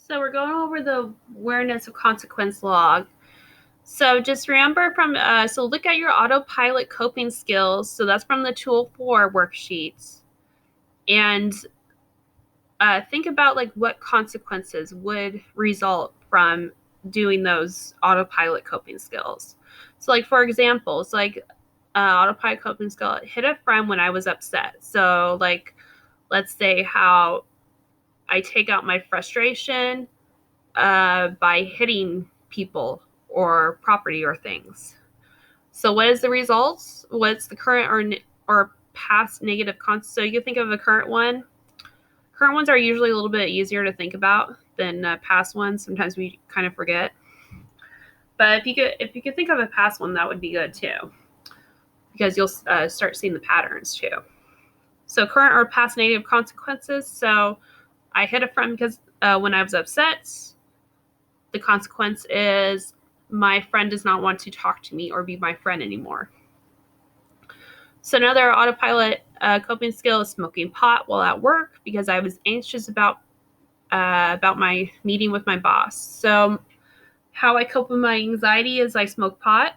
So we're going over the awareness of consequence log. So just remember so look at your autopilot coping skills. So that's from the Tool 4 worksheets. And think about like what consequences would result from doing those autopilot coping skills. So like, for example, it's like autopilot coping skill, hit a friend when I was upset. So like, let's say how I take out my frustration by hitting people or property or things. So what is the results? What's the current or past negative So you can think of a current one. Current ones are usually a little bit easier to think about than past ones. Sometimes we kind of forget. But if you could think of a past one, that would be good too, because you'll start seeing the patterns too. So current or past negative consequences. So I hit a friend because when I was upset, the consequence is my friend does not want to talk to me or be my friend anymore. So another autopilot coping skill is smoking pot while at work because I was anxious about my meeting with my boss. So how I cope with my anxiety is I smoke pot.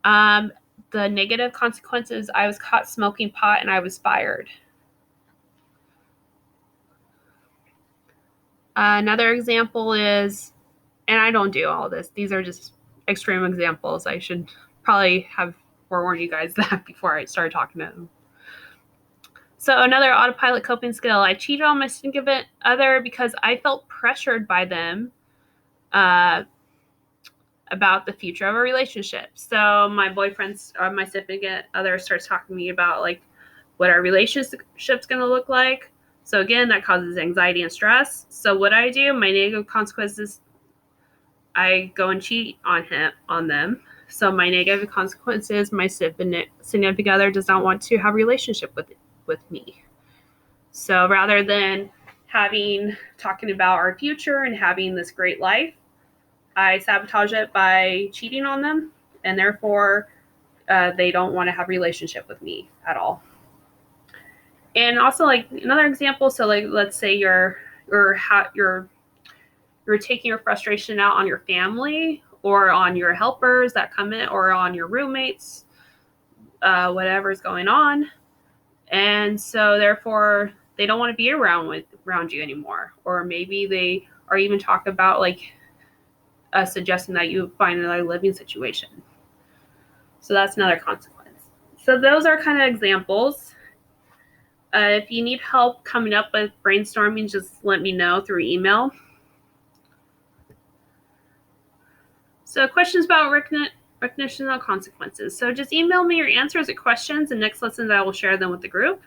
The negative consequences, I was caught smoking pot and I was fired. Another example is, and I don't do all this, these are just extreme examples. I should probably have forewarned you guys that before I started talking to them. So another autopilot coping skill, I cheated on my significant other because I felt pressured by them about the future of a relationship. So my boyfriend's or my significant other starts talking to me about like what our relationship's going to look like. So again, that causes anxiety and stress. So what I do, my negative consequences, I go and cheat on them. So my negative consequences, my significant other does not want to have a relationship with me. So rather than talking about our future and having this great life, I sabotage it by cheating on them, and therefore they don't want to have a relationship with me at all. And also, like another example, so like let's say you're taking your frustration out on your family or on your helpers that come in or on your roommates, whatever's going on, and so therefore they don't want to be around you anymore, or maybe they are even talk about like suggesting that you find another living situation. So that's another consequence. So those are kind of examples. If you need help coming up with brainstorming, just let me know through email. So questions about recognition of consequences. So just email me your answers or questions, and next lesson I will share them with the group.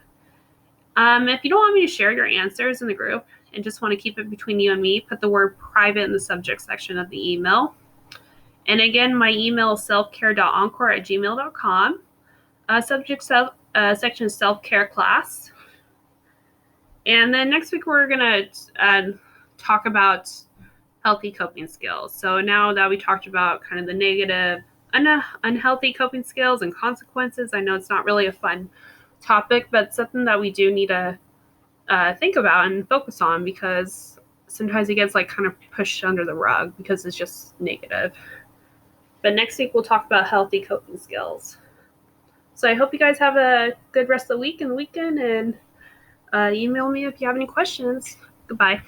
If you don't want me to share your answers in the group and just want to keep it between you and me, put the word private in the subject section of the email. And again, my email is selfcare.encore@gmail.com. Subject section is self-care class. And then next week we're going to talk about healthy coping skills. So now that we talked about kind of the negative, unhealthy coping skills and consequences, I know it's not really a fun topic, but something that we do need to think about and focus on, because sometimes it gets like kind of pushed under the rug because it's just negative. But next week we'll talk about healthy coping skills. So I hope you guys have a good rest of the week and weekend, and email me if you have any questions. Goodbye.